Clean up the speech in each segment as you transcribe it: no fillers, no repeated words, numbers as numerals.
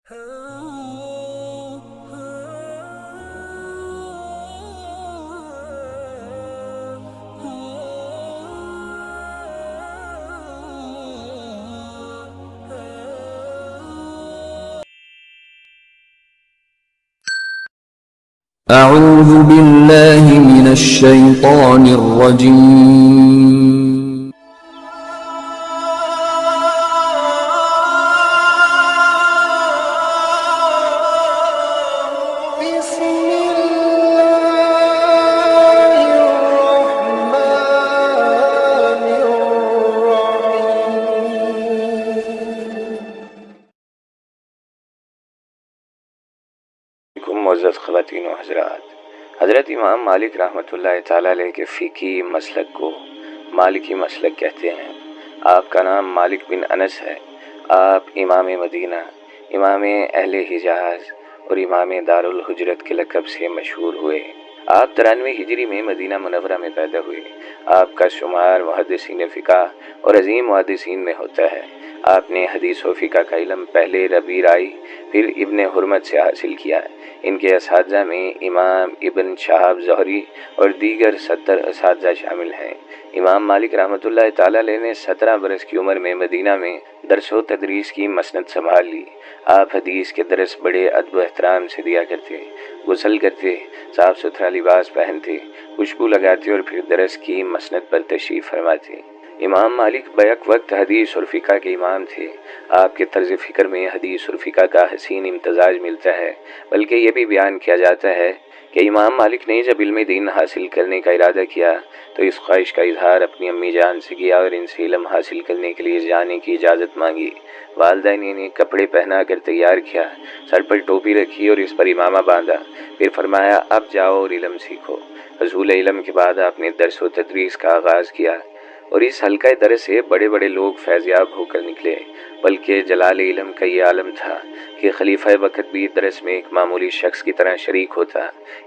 أعوذ بالله من الشيطان الرجيم. بسم الله الرحمن الرحيم. معزز خواتین و حضرات، حضرت امام مالک رحمۃ اللہ تعالیٰ علیہ کے فقہی مسلک کو مالکی مسلک کہتے ہیں۔ آپ کا نام مالک بن انس ہے۔ آپ امام مدینہ، امام اہل حجاز اور امام دارالحجرت کے لقب سے مشہور ہوئے۔ آپ 93 ہجری میں مدینہ منورہ میں پیدا ہوئے۔ آپ کا شمار محدثین فقہ اور عظیم محدثین میں ہوتا ہے۔ آپ نے حدیث و فقہ کا علم پہلے ربیع رائی پھر ابن حرمت سے حاصل کیا۔ ان کے اساتذہ میں امام ابن شہاب زہری اور دیگر 70 اساتذہ شامل ہیں۔ امام مالک رحمۃ اللہ تعالیٰ علیہ نے 17 برس کی عمر میں مدینہ میں درس و تدریس کی مسند سنبھال لی۔ آپ حدیث کے درس بڑے ادب و احترام سے دیا کرتے، غسل کرتے، صاف ستھرا لباس پہنتے، خوشبو لگاتے اور پھر درس کی مسند پر تشریف فرماتے۔ امام مالک بیک وقت حدیث اور فقہ کے امام تھے۔ آپ کے طرز فکر میں حدیث اور فقہ کا حسین امتزاج ملتا ہے، بلکہ یہ بھی بیان کیا جاتا ہے کہ امام مالک نے جب علم دین حاصل کرنے کا ارادہ کیا تو اس خواہش کا اظہار اپنی امی جان سے کیا اور ان سے علم حاصل کرنے کے لیے جانے کی اجازت مانگی۔ والدہ نے انہیں کپڑے پہنا کر تیار کیا، سر پر ٹوپی رکھی اور اس پر امامہ باندھا، پھر فرمایا اب جاؤ اور علم سیکھو۔ حصول علم کے بعد آپ نے درس و تدریس کا آغاز کیا اور اس حلقہ درس سے بڑے بڑے لوگ فیضیاب ہو کر نکلے، بلکہ جلال علم کا یہ عالم تھا کہ خلیفہ وقت بھی درس میں ایک معمولی شخص کی طرح شریک ہوتا۔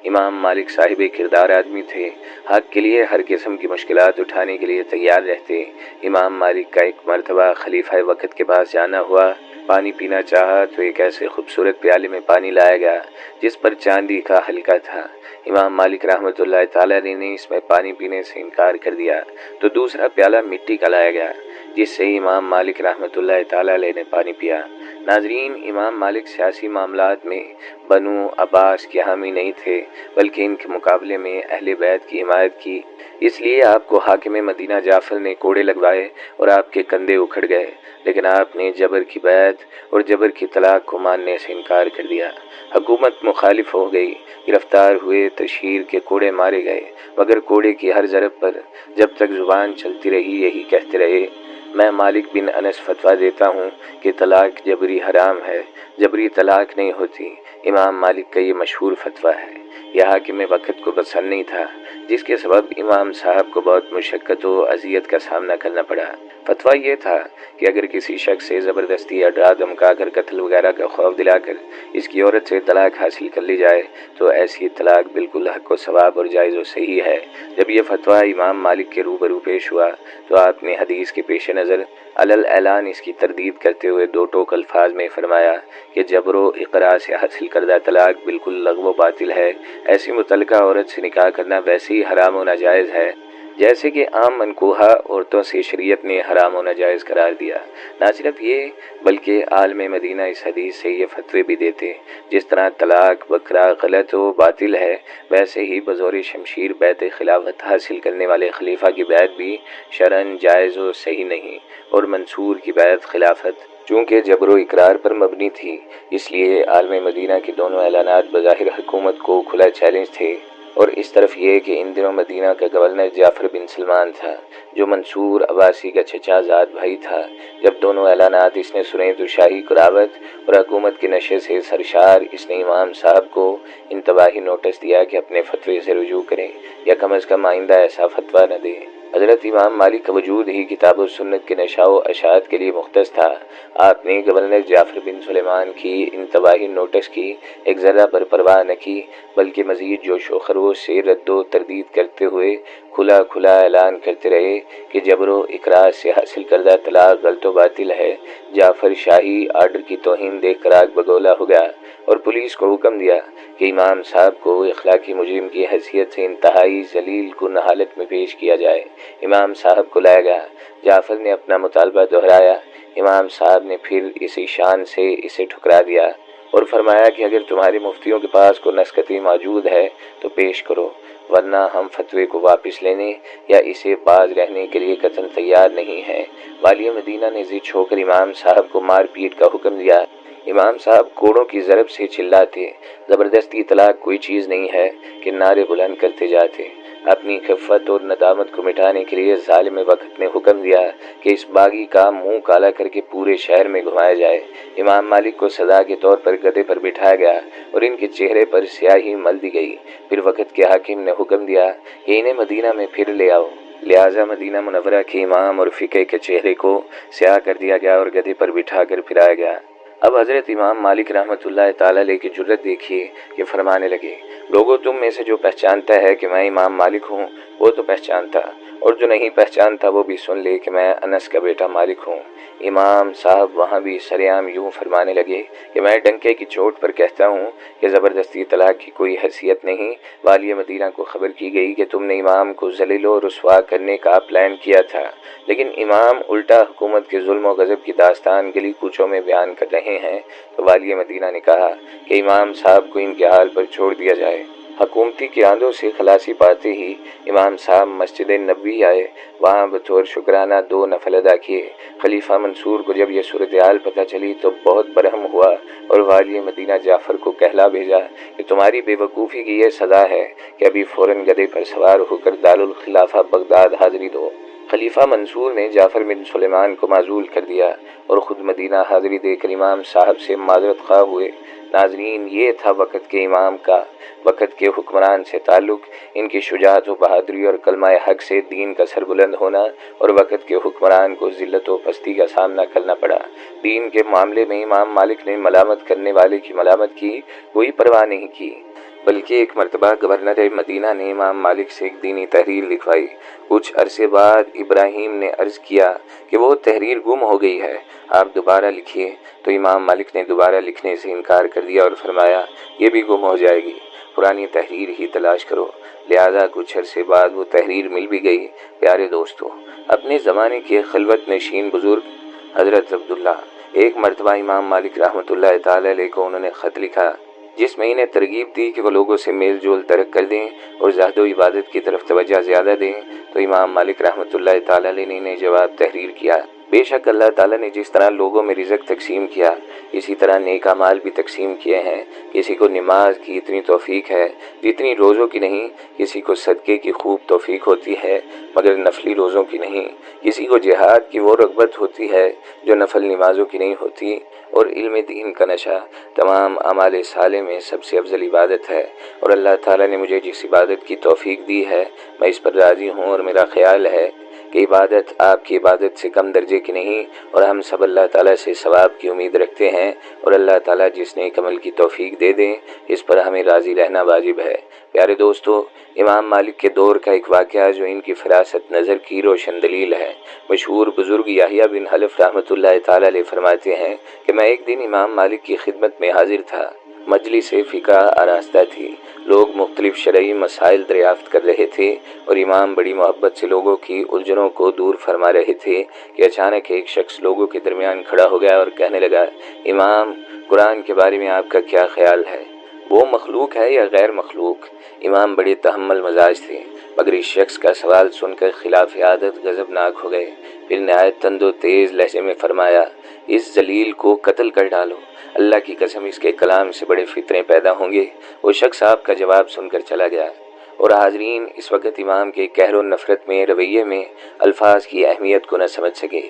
امام مالک صاحب کردار آدمی تھے، حق کے لیے ہر قسم کی مشکلات اٹھانے کے لیے تیار رہتے۔ امام مالک کا ایک مرتبہ خلیفہ وقت کے پاس جانا ہوا، پانی پینا چاہا تو ایک ایسے خوبصورت پیالے میں پانی لایا گیا جس پر چاندی کا حلقہ تھا۔ امام مالک رحمۃ اللہ تعالیٰ نے اس میں پانی پینے سے انکار کر دیا تو دوسرا پیالہ مٹی کا لایا گیا جس سے امام مالک رحمۃ اللہ تعالیٰ نے پانی پیا۔ ناظرین، امام مالک سیاسی معاملات میں بنو عباس کے حامی نہیں تھے، بلکہ ان کے مقابلے میں اہل بیت کی حمایت کی۔ اس لیے آپ کو حاکم مدینہ جعفر نے کوڑے لگوائے اور آپ کے کندھے اکھڑ گئے، لیکن آپ نے جبر کی بیعت اور جبر کی طلاق کو ماننے سے انکار کر دیا۔ حکومت مخالف ہو گئی، گرفتار ہوئے، تشہیر کے کوڑے مارے گئے، مگر کوڑے کی ہر ضرب پر جب تک زبان چلتی رہی یہی کہتے رہے، میں مالک بن انس فتویٰ دیتا ہوں کہ طلاق جبری حرام ہے، جبری طلاق نہیں ہوتی۔ امام مالک کا یہ مشہور فتویٰ ہے۔ یہ حاکم وقت کو پسند نہیں تھا، جس کے سبب امام صاحب کو بہت مشقت و اذیت کا سامنا کرنا پڑا۔ فتویٰ یہ تھا کہ اگر کسی شخص سے زبردستی یا ڈرا دھمکا کر قتل وغیرہ کا خوف دلا کر اس کی عورت سے طلاق حاصل کر لی جائے تو ایسی طلاق بالکل حق و ثواب اور جائز و صحیح ہے۔ جب یہ فتویٰ امام مالک کے روبرو پیش ہوا تو آپ نے حدیث کے پیش نظر علل اعلان اس کی تردید کرتے ہوئے دو ٹوک الفاظ میں فرمایا کہ جبر و اقرار سے حاصل کردہ طلاق بالکل لغو و باطل ہے۔ ایسی متعلقہ عورت سے نکاح کرنا ویسے ہی حرام و ناجائز ہے جیسے کہ عام منکوحہ عورتوں سے شریعت نے حرام و ناجائز قرار دیا۔ نہ صرف یہ بلکہ عالم مدینہ اس حدیث سے یہ فتوے بھی دیتے، جس طرح طلاق بکرا غلط و باطل ہے، ویسے ہی بزور شمشیر بیعت خلافت حاصل کرنے والے خلیفہ کی بیعت بھی شرعاً جائز و صحیح نہیں، اور منصور کی بیعت خلافت چونکہ جبر و اقرار پر مبنی تھی، اس لیے عالم مدینہ کے دونوں اعلانات بظاہر حکومت کو کھلا چیلنج تھے۔ اور اس طرف یہ کہ ان دنوں مدینہ کا گورنر جعفر بن سلمان تھا، جو منصور عباسی کا چچا زاد بھائی تھا۔ جب دونوں اعلانات اس نے سنے تو شاہی قراوت اور حکومت کے نشے سے سرشار اس نے امام صاحب کو انتباہی نوٹس دیا کہ اپنے فتوے سے رجوع کریں یا کم از کم آئندہ ایسا فتویٰ نہ دیں۔ حضرت امام مالک کا وجود ہی کتاب و سنت کے نشا و اشاعت کے لیے مختص تھا۔ آپ نے گورنر جعفر بن سلیمان کی انتباہی نوٹس کی ایک ذرہ پر پرواہ نہ کی، بلکہ مزید جوش و خروش سے رد و تردید کرتے ہوئے کھلا کھلا اعلان کرتے رہے کہ جبر و اقرار سے حاصل کردہ طلاق غلط و باطل ہے۔ جعفر شاہی آرڈر کی توہین دیکھ کر آگ بگولا ہو گیا اور پولیس کو حکم دیا کہ امام صاحب کو اخلاقی مجرم کی حیثیت سے انتہائی ذلیل کن حالت میں پیش کیا جائے۔ امام صاحب کو لایا گیا۔ جعفر نے اپنا مطالبہ دہرایا۔ امام صاحب نے پھر اسی شان سے اسے ٹھکرا دیا اور فرمایا کہ اگر تمہارے مفتیوں کے پاس کوئی نسختی موجود ہے تو پیش کرو، ورنہ ہم فتوے کو واپس لینے یا اسے باز رہنے کے لیے قطعاً تیار نہیں ہیں۔ والی مدینہ نے ضد ہو کر امام صاحب کو مار پیٹ کا حکم دیا۔ امام صاحب کوڑوں کی ضرب سے چلاتے، زبردستی طلاق کوئی چیز نہیں ہے کہ نعرے بلند کرتے جاتے۔ اپنی خفت اور ندامت کو مٹانے کے لیے ظالم وقت نے حکم دیا کہ اس باغی کا منہ کالا کر کے پورے شہر میں گھمایا جائے۔ امام مالک کو سزا کے طور پر گدھے پر بٹھایا گیا اور ان کے چہرے پر سیاہی مل دی گئی۔ پھر وقت کے حاکم نے حکم دیا کہ انہیں مدینہ میں پھر لے آؤ۔ لہٰذا مدینہ منورہ کے امام اور فقہ کے چہرے کو سیاہ کر دیا گیا اور گدھے پر بٹھا کر پھرایا گیا۔ اب حضرت امام مالک رحمۃ اللہ تعالیٰ علیہ کی جرت دیکھیے کہ فرمانے لگے، لوگوں تم میں سے جو پہچانتا ہے کہ میں امام مالک ہوں وہ تو پہچانتا، اور جو نہیں پہچانتا وہ بھی سن لے کہ میں انس کا بیٹا مالک ہوں۔ امام صاحب وہاں بھی سریعام یوں فرمانے لگے کہ میں ڈنکے کی چوٹ پر کہتا ہوں کہ زبردستی طلاق کی کوئی حیثیت نہیں۔ والی مدینہ کو خبر کی گئی کہ تم نے امام کو ذلیل و رسوا کرنے کا پلان کیا تھا، لیکن امام الٹا حکومت کے ظلم و غضب کی داستان گلی کوچوں میں بیان کر رہے ہیں۔ تو والی مدینہ نے کہا کہ امام صاحب کو ان کے حال پر چھوڑ دیا جائے۔ حکومتی قیادوں سے خلاصی پاتے ہی امام صاحب مسجد نبوی آئے، وہاں بطور شکرانہ 2 نفل ادا کیے۔ خلیفہ منصور کو جب یہ صورتحال پتہ چلی تو بہت برہم ہوا اور والی مدینہ جعفر کو کہلا بھیجا کہ تمہاری بے وقوفی کی یہ سزا ہے کہ ابھی فوراً گدھے پر سوار ہو کر دارالخلافہ بغداد حاضری دو۔ خلیفہ منصور نے جعفر بن سلیمان کو معزول کر دیا اور خود مدینہ حاضری دے کر امام صاحب سے معذرت خواہ ہوئے۔ ناظرین، یہ تھا وقت کے امام کا وقت کے حکمران سے تعلق، ان کی شجاعت و بہادری اور کلمہ حق سے دین کا سر بلند ہونا، اور وقت کے حکمران کو ذلت و پستی کا سامنا کرنا پڑا۔ دین کے معاملے میں امام مالک نے ملامت کرنے والے کی ملامت کی کوئی پرواہ نہیں کی، بلکہ ایک مرتبہ گورنر مدینہ نے امام مالک سے ایک دینی تحریر لکھوائی۔ کچھ عرصے بعد ابراہیم نے عرض کیا کہ وہ تحریر گم ہو گئی ہے، آپ دوبارہ لکھیے۔ تو امام مالک نے دوبارہ لکھنے سے انکار کر دیا اور فرمایا یہ بھی گم ہو جائے گی، پرانی تحریر ہی تلاش کرو۔ لہذا کچھ عرصے بعد وہ تحریر مل بھی گئی۔ پیارے دوستو، اپنے زمانے کے خلوت نشین بزرگ حضرت عبداللہ، ایک مرتبہ امام مالک رحمۃ اللہ تعالی علیہ کو انہوں نے خط لکھا جس میں انہیں ترغیب دی کہ وہ لوگوں سے میل جول ترک کر دیں اور زہد و عبادت کی طرف توجہ زیادہ دیں۔ تو امام مالک رحمۃ اللہ تعالی علیہ نے انہیں جواب تحریر کیا، بے شک اللہ تعالیٰ نے جس طرح لوگوں میں رزق تقسیم کیا، اسی طرح نیک اعمال بھی تقسیم کیے ہیں۔ کسی کو نماز کی اتنی توفیق ہے جتنی روزوں کی نہیں، کسی کو صدقے کی خوب توفیق ہوتی ہے مگر نفلی روزوں کی نہیں، کسی کو جہاد کی وہ رغبت ہوتی ہے جو نفل نمازوں کی نہیں ہوتی، اور علم دین کا نشہ تمام اعمال صالح میں سب سے افضل عبادت ہے۔ اور اللہ تعالیٰ نے مجھے جس عبادت کی توفیق دی ہے میں اس پر راضی ہوں، اور میرا خیال ہے کہ عبادت آپ کی عبادت سے کم درجے کی نہیں، اور ہم سب اللہ تعالیٰ سے ثواب کی امید رکھتے ہیں، اور اللہ تعالیٰ جس نے عمل کی توفیق دے دیں اس پر ہمیں راضی رہنا واجب ہے۔ پیارے دوستو، امام مالک کے دور کا ایک واقعہ جو ان کی فراست نظر کی روشن دلیل ہے۔ مشہور بزرگ یحییٰ بن حلف رحمۃ اللہ تعالیٰ علیہ فرماتے ہیں کہ میں ایک دن امام مالک کی خدمت میں حاضر تھا۔ مجلس فقہ آراستہ تھی، لوگ مختلف شرعی مسائل دریافت کر رہے تھے اور امام بڑی محبت سے لوگوں کی الجھنوں کو دور فرما رہے تھے کہ اچانک ایک شخص لوگوں کے درمیان کھڑا ہو گیا اور کہنے لگا، امام، قرآن کے بارے میں آپ کا کیا خیال ہے؟ وہ مخلوق ہے یا غیر مخلوق؟ امام بڑے تحمل مزاج تھے، مگر اس شخص کا سوال سن کر خلاف عادت غضبناک ہو گئے۔ پھر نہایت تند و تیز لہجے میں فرمایا، اس ذلیل کو قتل کر ڈالو، اللہ کی قسم اس کے کلام سے بڑے فتنے پیدا ہوں گے۔ وہ شخص آپ کا جواب سن کر چلا گیا۔ اور حاضرین اس وقت امام کے قہر و نفرت میں رویے میں الفاظ کی اہمیت کو نہ سمجھ سکے۔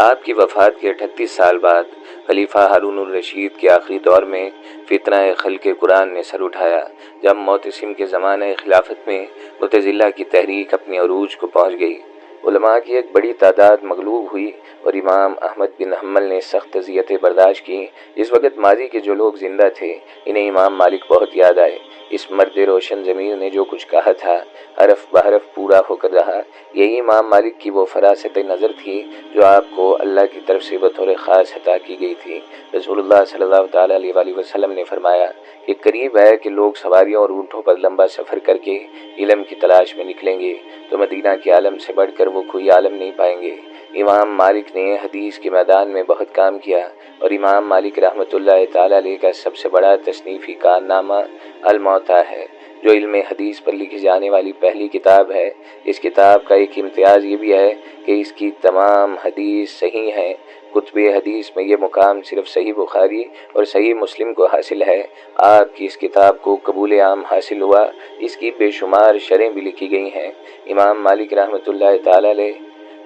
آپ کی وفات کے 38 سال بعد خلیفہ ہارون الرشید کے آخری دور میں فتنہ خلق قرآن نے سر اٹھایا، جب معتصم کے زمانہ خلافت میں معتزلہ کی تحریک اپنے عروج کو پہنچ گئی۔ علماء کی ایک بڑی تعداد مغلوب ہوئی اور امام احمد بن حنبل نے سخت اذیتیں برداشت کی۔ اس وقت ماضی کے جو لوگ زندہ تھے انہیں امام مالک بہت یاد آئے۔ اس مرد روشن ضمیر نے جو کچھ کہا تھا حرف بحرف پورا ہو کر رہا۔ یہی امام مالک کی وہ فراست نظر تھی جو آپ کو اللہ کی طرف سے بطور خاص عطا کی گئی تھی۔ رسول اللہ صلی اللہ تعالیٰ علیہ وآلہ وسلم نے فرمایا کہ قریب ہے کہ لوگ سواریوں اور اونٹوں پر لمبا سفر کر کے علم کی تلاش میں نکلیں گے تو مدینہ کے عالم سے بڑھ کر وہ کوئی عالم نہیں پائیں گے۔ امام مالک نے حدیث کے میدان میں بہت کام کیا اور امام مالک رحمۃ اللہ تعالیٰ علیہ کا سب سے بڑا تصنیفی کارنامہ الموطا ہے، جو علم حدیث پر لکھی جانے والی پہلی کتاب ہے۔ اس کتاب کا ایک امتیاز یہ بھی ہے کہ اس کی تمام حدیث صحیح ہیں۔ کتب حدیث میں یہ مقام صرف صحیح بخاری اور صحیح مسلم کو حاصل ہے۔ آپ کی اس کتاب کو قبول عام حاصل ہوا، اس کی بے شمار شرحیں بھی لکھی گئی ہیں۔ امام مالک رحمۃ اللہ تعالیٰ علیہ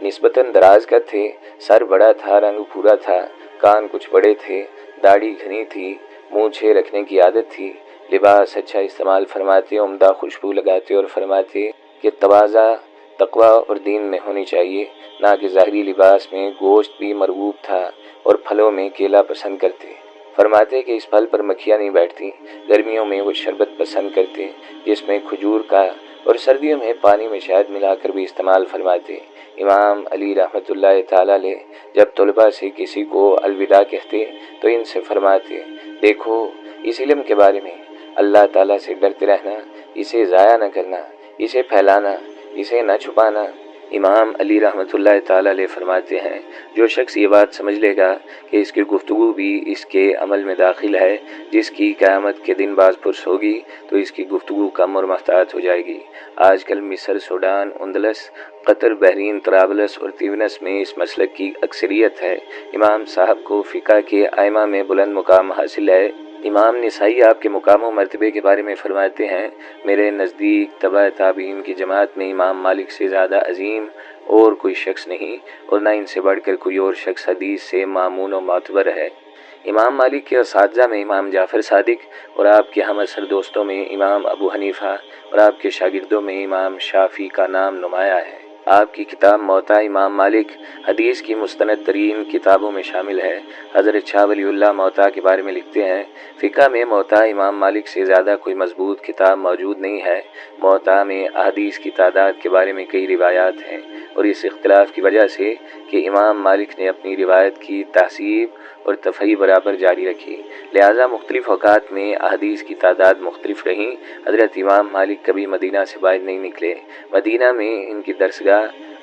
نسبتاً دراز قد تھے، سر بڑا تھا، رنگ پورا تھا، کان کچھ بڑے تھے، داڑھی گھنی تھی، مونچھیں رکھنے کی عادت تھی، لباس اچھا استعمال فرماتے، عمدہ خوشبو لگاتے اور فرماتے کہ تواضع تقویٰ اور دین میں ہونی چاہیے، نہ کہ ظاہری لباس میں۔ گوشت بھی مرغوب تھا اور پھلوں میں کیلا پسند کرتے، فرماتے کہ اس پھل پر مکھیاں نہیں بیٹھتی۔ گرمیوں میں وہ شربت پسند کرتے جس میں کھجور کا، اور سردیوں میں پانی میں شہد ملا کر بھی استعمال فرماتے۔ امام علی رحمۃ اللہ تعالیٰ علیہ جب طلباء سے کسی کو الوداع کہتے تو ان سے فرماتے، دیکھو اس علم کے بارے میں اللہ تعالیٰ سے ڈرتے رہنا، اسے ضائع نہ کرنا، اسے پھیلانا، اسے نہ چھپانا۔ امام علی رحمۃ اللہ تعالیٰ علیہ فرماتے ہیں، جو شخص یہ بات سمجھ لے گا کہ اس کی گفتگو بھی اس کے عمل میں داخل ہے جس کی قیامت کے دن باز پرس ہوگی، تو اس کی گفتگو کم اور محتاط ہو جائے گی۔ آج کل مصر، سوڈان، اندلس، قطر، بحرین، طرابلس اور تیونس میں اس مسلک کی اکثریت ہے۔ امام صاحب کو فقہ کے ائمہ میں بلند مقام حاصل ہے۔ امام نسائی آپ کے مقام و مرتبے کے بارے میں فرماتے ہیں، میرے نزدیک تبع تابعین کی جماعت میں امام مالک سے زیادہ عظیم اور کوئی شخص نہیں، اور نہ ان سے بڑھ کر کوئی اور شخص حدیث سے مامون و معتبر ہے۔ امام مالک کے اساتذہ میں امام جعفر صادق، اور آپ کے ہم عصر دوستوں میں امام ابو حنیفہ، اور آپ کے شاگردوں میں امام شافعی کا نام نمایاں ہے۔ آپ کی کتاب موطا امام مالک حدیث کی مستند ترین کتابوں میں شامل ہے۔ حضرت شاہ ولی اللہ موطا کے بارے میں لکھتے ہیں، فقہ میں موطا امام مالک سے زیادہ کوئی مضبوط کتاب موجود نہیں ہے۔ موطا میں احادیث کی تعداد کے بارے میں کئی روایات ہیں، اور اس اختلاف کی وجہ سے کہ امام مالک نے اپنی روایت کی تحصیب اور تفہیم برابر جاری رکھی، لہذا مختلف اوقات میں احادیث کی تعداد مختلف رہیں۔ حضرت امام مالک کبھی مدینہ سے باہر نہیں نکلے۔ مدینہ میں ان کی درسگاہ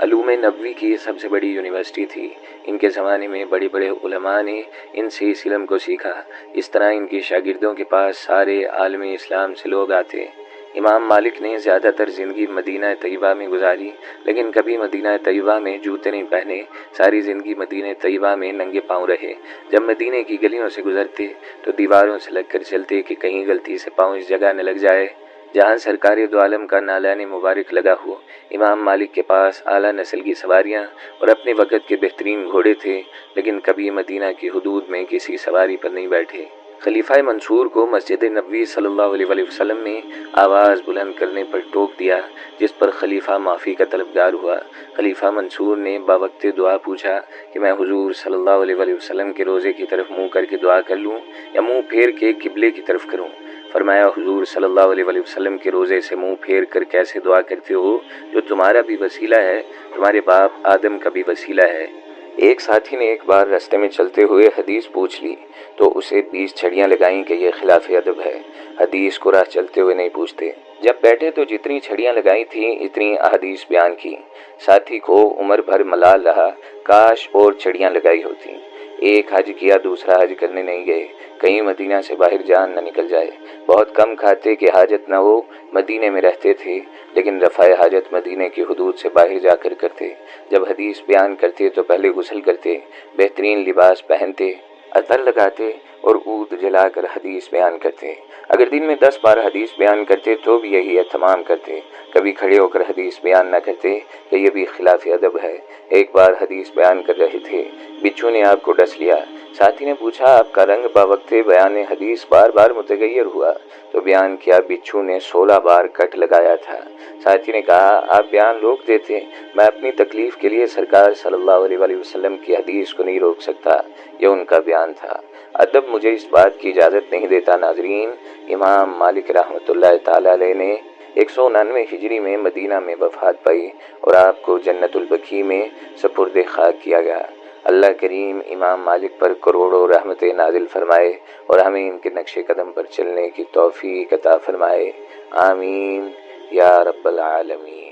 علوم نبوی کی سب سے بڑی یونیورسٹی تھی۔ ان کے زمانے میں بڑے بڑے علماء نے ان سے اس علم کو سیکھا۔ اس طرح ان کے شاگردوں کے پاس سارے عالم اسلام سے لوگ آتے۔ امام مالک نے زیادہ تر زندگی مدینہ طیبہ میں گزاری، لیکن کبھی مدینہ طیبہ میں جوتے نہیں پہنے، ساری زندگی مدینہ طیبہ میں ننگے پاؤں رہے۔ جب مدینہ کی گلیوں سے گزرتے تو دیواروں سے لگ کر چلتے کہ کہیں غلطی سے پاؤں اس جگہ نہ لگ جائے جہاں سرکار دو عالم کا نالان مبارک لگا ہو۔ امام مالک کے پاس اعلیٰ نسل کی سواریاں اور اپنے وقت کے بہترین گھوڑے تھے، لیکن کبھی مدینہ کی حدود میں کسی سواری پر نہیں بیٹھے۔ خلیفہ منصور کو مسجد نبوی صلی اللہ علیہ وآلہ وسلم میں آواز بلند کرنے پر ٹوک دیا، جس پر خلیفہ معافی کا طلبگار ہوا۔ خلیفہ منصور نے باوقت دعا پوچھا کہ میں حضور صلی اللہ علیہ وآلہ وسلم کے روزے کی طرف منہ کر کے دعا کر لوں یا منہ پھیر کے قبلے کی طرف کروں؟ فرمایا، حضور صلی اللہ علیہ وآلہ وسلم کے روزے سے منہ پھیر کر کیسے دعا کرتے ہو، جو تمہارا بھی وسیلہ ہے، تمہارے باپ آدم کا بھی وسیلہ ہے۔ ایک ساتھی نے ایک بار راستے میں چلتے ہوئے حدیث پوچھ لی تو اسے 20 چھڑیاں لگائیں کہ یہ خلاف ادب ہے، حدیث کو راہ چلتے ہوئے نہیں پوچھتے۔ جب بیٹھے تو جتنی چھڑیاں لگائی تھیں اتنی احادیث بیان کی۔ ساتھی کو عمر بھر ملال رہا، کاش اور چھڑیاں لگائی ہوتی۔ ایک حج کیا، دوسرا حج کرنے نہیں گئے، کہیں مدینہ سے باہر جان نہ نکل جائے۔ بہت کم کھاتے کہ حاجت نہ ہو، مدینے میں رہتے تھے، لیکن رفع حاجت مدینے کی حدود سے باہر جا کر کرتے۔ جب حدیث بیان کرتے تو پہلے غسل کرتے، بہترین لباس پہنتے، عطر لگاتے اور عود جلا کر حدیث بیان کرتے۔ اگر دن میں 10 بار حدیث بیان کرتے تو بھی یہی اہتمام کرتے، کبھی کھڑے ہو کر حدیث بیان نہ کرتے کہ یہ بھی خلاف ادب ہے۔ ایک بار حدیث بیان کر رہے تھے، بچھو نے آپ کو ڈس لیا۔ ساتھی نے پوچھا، آپ کا رنگ باوقت بیان حدیث بار بار متغیر ہوا؟ تو بیان کیا، بچھو نے 16 بار کٹ لگایا تھا۔ ساتھی نے کہا، آپ بیان روک دیتے، میں اپنی تکلیف کے لیے سرکار صلی اللہ علیہ وآلہ وسلم کی حدیث کو نہیں روک سکتا، یہ ان کا بیان تھا۔ ادب مجھے اس بات کی اجازت نہیں دیتا ناظرین، امام مالک رحمۃ اللہ تعالی علیہ نے 199 ہجری میں مدینہ میں وفات پائی اور آپ کو جنت البقیع میں سپرد خاک کیا گیا۔ اللہ کریم امام مالک پر کروڑوں رحمتیں نازل فرمائے اور ہمیں ان کے نقش قدم پر چلنے کی توفیق عطا فرمائے، آمین یا رب العالمین۔